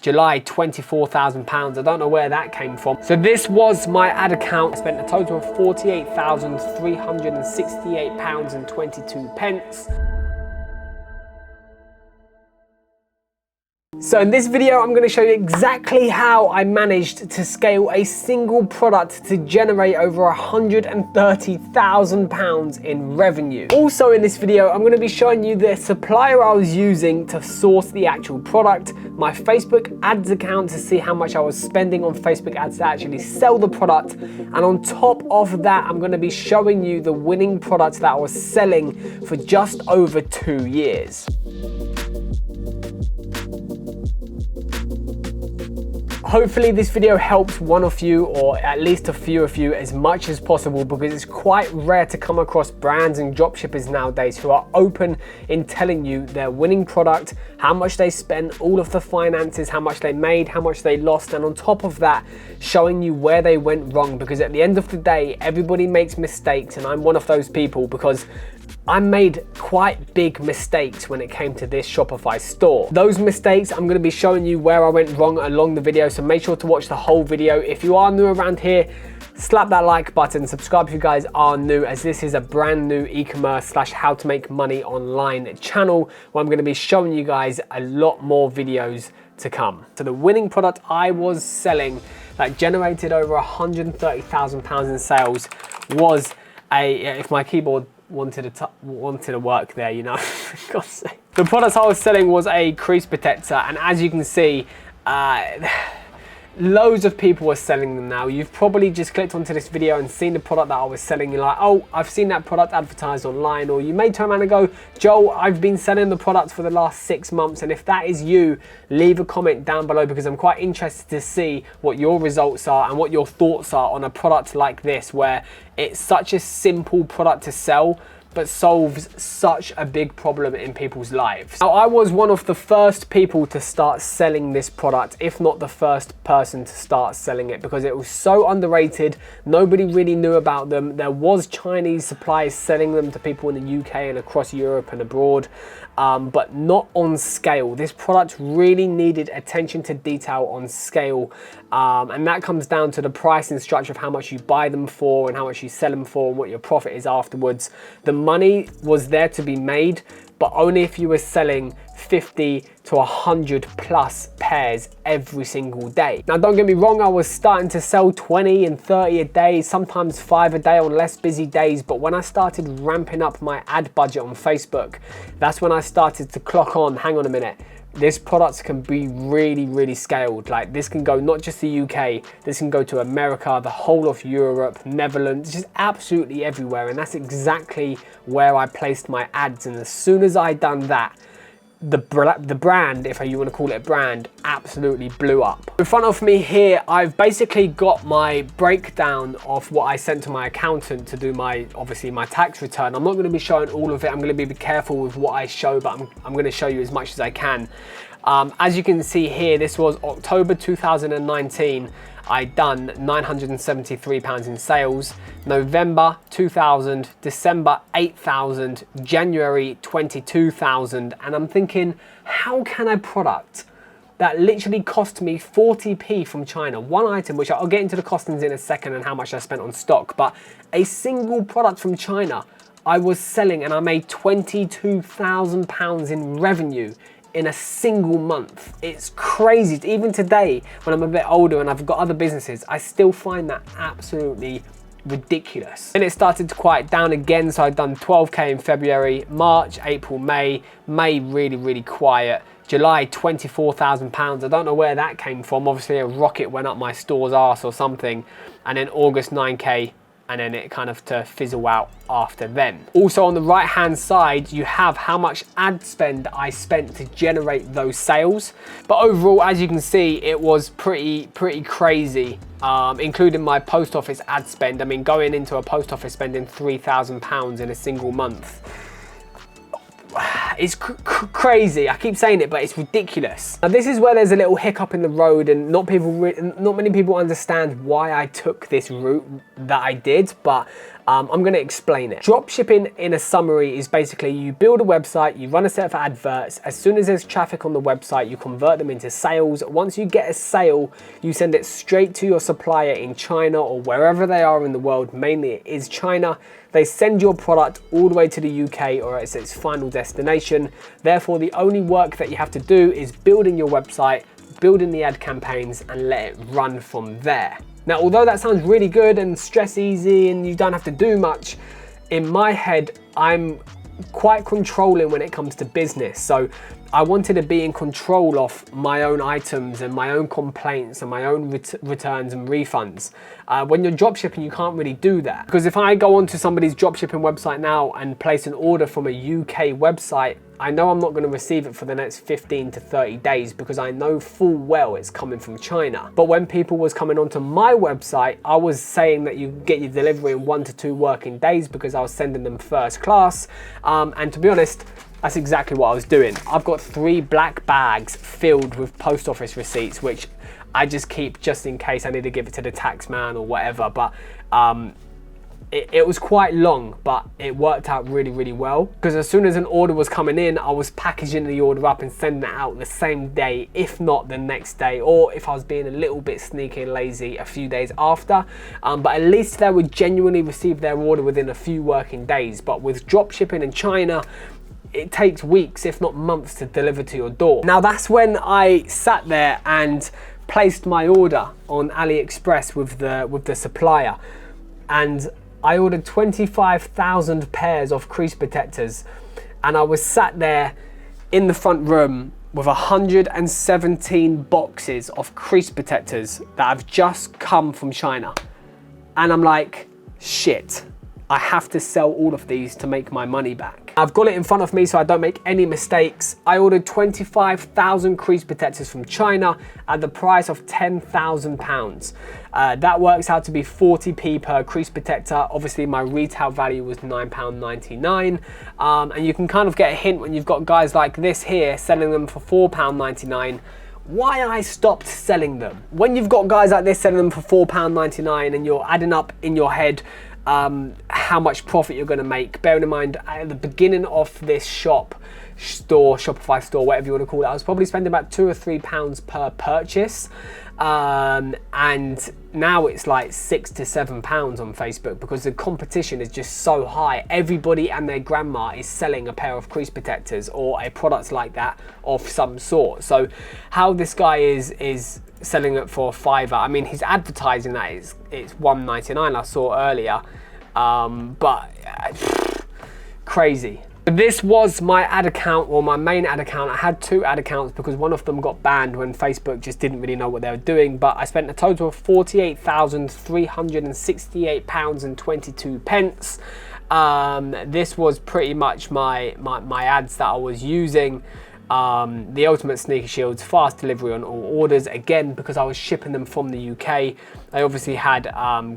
July, £24,000. I don't know where that came from. So this was my ad account. I spent a total of £48,368.22. So in this video, I'm going to show you exactly how I managed to scale a single product to generate over £130,000 in revenue. Also in this video, I'm going to be showing you the supplier I was using to source the actual product, my Facebook ads account to see how much I was spending on Facebook ads to actually sell the product. And on top of that, I'm going to be showing you the winning product that I was selling for just over 2 years. Hopefully this video helps one of you, or at least a few of you, as much as possible, because it's quite rare to come across brands and dropshippers nowadays who are open in telling you their winning product, how much they spent, all of the finances, how much they made, how much they lost, and on top of that, showing you where they went wrong. Because at the end of the day, everybody makes mistakes, and I'm one of those people, because I made quite big mistakes when it came to this Shopify store. Those mistakes, I'm going to be showing you where I went wrong along the video, so make sure to watch the whole video. If you are new around here, slap that like button, subscribe if you guys are new, as this is a brand new e-commerce / how to make money online channel where I'm going to be showing you guys a lot more videos to come. So the winning product I was selling that generated over £130,000 in sales was if my keyboard wanted to work there, you know. For God's sake. The product I was selling was a crease protector, and as you can see, loads of people are selling them now. You've probably just clicked onto this video and seen the product that I was selling. You're like, oh, I've seen that product advertised online. Or you may turn around and go, Joel, I've been selling the product for the last 6 months. And if that is you, leave a comment down below, because I'm quite interested to see what your results are and what your thoughts are on a product like this, where it's such a simple product to sell, but solves such a big problem in people's lives. Now, I was one of the first people to start selling this product, if not the first person to start selling it, because it was so underrated. Nobody really knew about them. There was Chinese suppliers selling them to people in the UK and across Europe and abroad, but not on scale. This product really needed attention to detail on scale, and that comes down to the pricing structure of how much you buy them for and how much you sell them for and what your profit is afterwards. The money was there to be made, but only if you were selling 50 to 100 plus pairs every single day. Now, don't get me wrong, I was starting to sell 20 and 30 a day, sometimes 5 a day on less busy days, but when I started ramping up my ad budget on Facebook, that's when I started to clock on, hang on a minute, this product can be really, really scaled. Like, this can go not just the UK, this can go to America, the whole of Europe, Netherlands, just absolutely everywhere. And that's exactly where I placed my ads. And as soon as I done that, the brand, if you want to call it a brand, absolutely blew up. In front of me here, I've basically got my breakdown of what I sent to my accountant to do obviously my tax return. I'm not going to be showing all of it. I'm going to be careful with what I show, but I'm going to show you as much as I can. As you can see here, this was October 2019. I done £973 in sales, November 2,000, December 8,000, January 22,000, and I'm thinking, how can a product that literally cost me 40p from China, one item, which I'll get into the costings in a second and how much I spent on stock, but a single product from China I was selling, and I made £22,000 in revenue in a single month. It's crazy. Even today, when I'm a bit older and I've got other businesses, I still find that absolutely ridiculous. Then it started to quiet down again, so I'd done 12k in February, March, April, May really, really quiet. July, £24,000. I don't know where that came from. Obviously a rocket went up my store's arse or something. And then August, 9k, and then it kind of to fizzle out after then. Also on the right hand side, you have how much ad spend I spent to generate those sales. But overall, as you can see, it was pretty crazy, including my post office ad spend. I mean, going into a post office spending £3,000 in a single month. It's crazy. I keep saying it, but it's ridiculous. Now, this is where there's a little hiccup in the road, and not many people understand why I took this route that I did. But I'm going to explain it. Dropshipping in a summary is basically you build a website, you run a set of adverts. As soon as there's traffic on the website, you convert them into sales. Once you get a sale, you send it straight to your supplier in China or wherever they are in the world. Mainly it is China. They send your product all the way to the UK or it's its final destination. Therefore, the only work that you have to do is building your website, building the ad campaigns and let it run from there. Now, although that sounds really good and stress easy and you don't have to do much, in my head, I'm quite controlling when it comes to business. So I wanted to be in control of my own items and my own complaints and my own returns and refunds. When you're dropshipping, you can't really do that. Because if I go onto somebody's dropshipping website now and place an order from a UK website, I know I'm not going to receive it for the next 15 to 30 days because I know full well it's coming from China. But when people was coming onto my website, I was saying that you get your delivery in 1 to 2 working days because I was sending them first class. And to be honest, that's exactly what I was doing. I've got 3 black bags filled with post office receipts, which I just keep just in case I need to give it to the tax man or whatever. But it was quite long, but it worked out really, really well. Because as soon as an order was coming in, I was packaging the order up and sending it out the same day, if not the next day, or if I was being a little bit sneaky and lazy, a few days after. But at least they would genuinely receive their order within a few working days. But with dropshipping in China, it takes weeks, if not months, to deliver to your door. Now that's when I sat there and placed my order on Aliexpress with the supplier, and I ordered 25,000 pairs of crease protectors, and I was sat there in the front room with 117 boxes of crease protectors that have just come from China. And I'm like, shit, I have to sell all of these to make my money back. I've got it in front of me so I don't make any mistakes. I ordered 25,000 crease protectors from China at the price of £10,000. That works out to be 40p per crease protector. Obviously my retail value was £9.99. And you can kind of get a hint when you've got guys like this here selling them for £4.99. Why I stopped selling them. When you've got guys like this selling them for £4.99 and you're adding up in your head how much profit you're going to make. Bearing in mind, at the beginning of this Shopify store, whatever you want to call it, I was probably spending about £2 or £3 per purchase. And now it's like £6 to £7 on Facebook because the competition is just so high. Everybody and their grandma is selling a pair of crease protectors or a product like that of some sort. So how this guy is selling it for £5, I mean, he's advertising that it's £1.99 I saw earlier, but crazy. This was my ad account, or my main ad account. I had 2 ad accounts because one of them got banned when Facebook just didn't really know what they were doing, but I spent a total of £48,368.22. This was pretty much my ads that I was using. The Ultimate Sneaker Shields, fast delivery on all orders, again because I was shipping them from the UK. I obviously had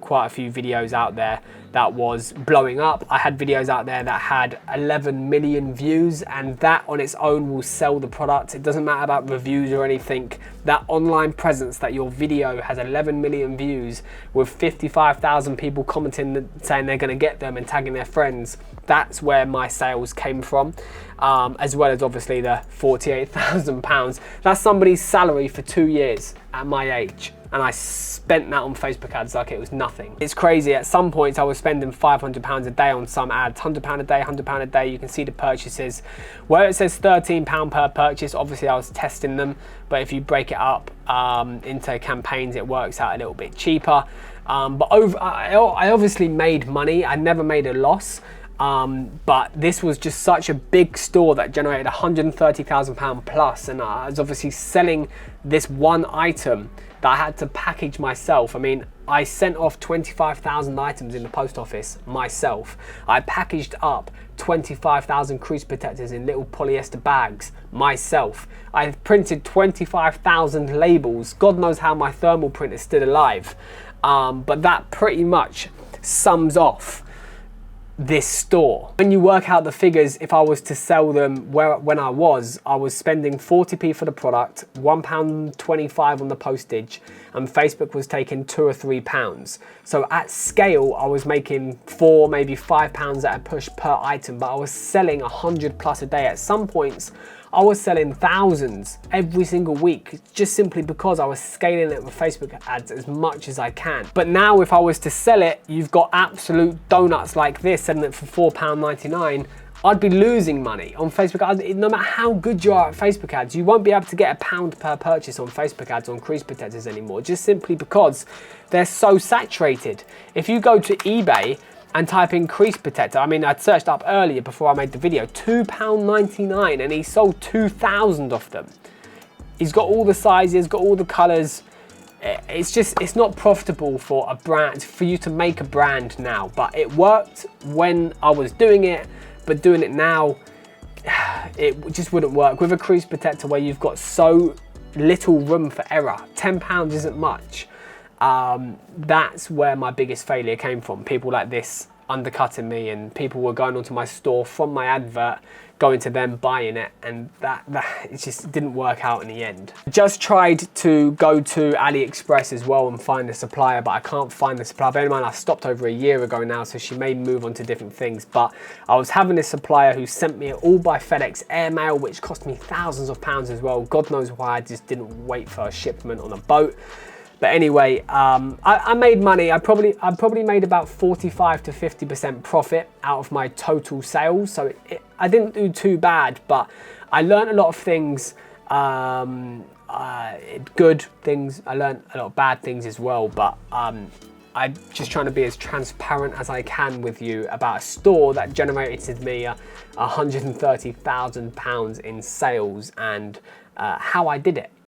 quite a few videos out there that was blowing up. I had videos out there that had 11 million views, and that on its own will sell the product. It doesn't matter about reviews or anything. That online presence that your video has 11 million views with 55,000 people commenting saying they're going to get them and tagging their friends, that's where my sales came from. As well as obviously the £48,000. That's somebody's salary for 2 years at my age, and I spent that on Facebook ads like it was nothing. It's crazy. At some points I was spending £500 a day on some ads, £100 a day, £100 a day. You can see the purchases where it says £13 per purchase. Obviously I was testing them, but if you break it up into campaigns, it works out a little bit cheaper. But I obviously made money. I never made a loss. But this was just such a big store that generated £130,000 plus, and I was obviously selling this one item that I had to package myself. I mean, I sent off 25,000 items in the post office myself. I packaged up 25,000 crease protectors in little polyester bags myself. I printed 25,000 labels. God knows how my thermal print is still alive. But that pretty much sums off this store. When you work out the figures, if I was to sell them when I was spending 40p for the product, £1.25 on the postage, and Facebook was taking £2 or £3. So at scale, I was making £4, maybe £5 at a push per item, but I was selling 100 plus a day. At some points, I was selling thousands every single week, just simply because I was scaling it with Facebook ads as much as I can. But now if I was to sell it, you've got absolute donuts like this, selling it for £4.99, I'd be losing money on Facebook ads. No matter how good you are at Facebook ads, you won't be able to get £1 per purchase on Facebook ads on crease protectors anymore, just simply because they're so saturated. If you go to eBay and type in crease protector, I mean, I'd searched up earlier before I made the video, £2.99, and he sold 2,000 of them. He's got all the sizes, got all the colors. It's not profitable for a brand, for you to make a brand now, but it worked when I was doing it, but doing it now, it just wouldn't work. With a crease protector where you've got so little room for error, £10 isn't much. That's where my biggest failure came from. People like this undercutting me, and people were going onto my store from my advert, going to them, buying it, and that it just didn't work out in the end. Just tried to go to Aliexpress as well and find a supplier, but I can't find the supplier. Bear in mind, I stopped over a year ago now, so she may move on to different things, but I was having this supplier who sent me it all by FedEx airmail, which cost me thousands of pounds as well. God knows why I just didn't wait for a shipment on a boat. But anyway, I made money. I probably made about 45 to 50% profit out of my total sales. So I didn't do too bad, but I learned a lot of things, good things. I learned a lot of bad things as well, but I'm just trying to be as transparent as I can with you about a store that generated me £130,000 in sales, and how I did it.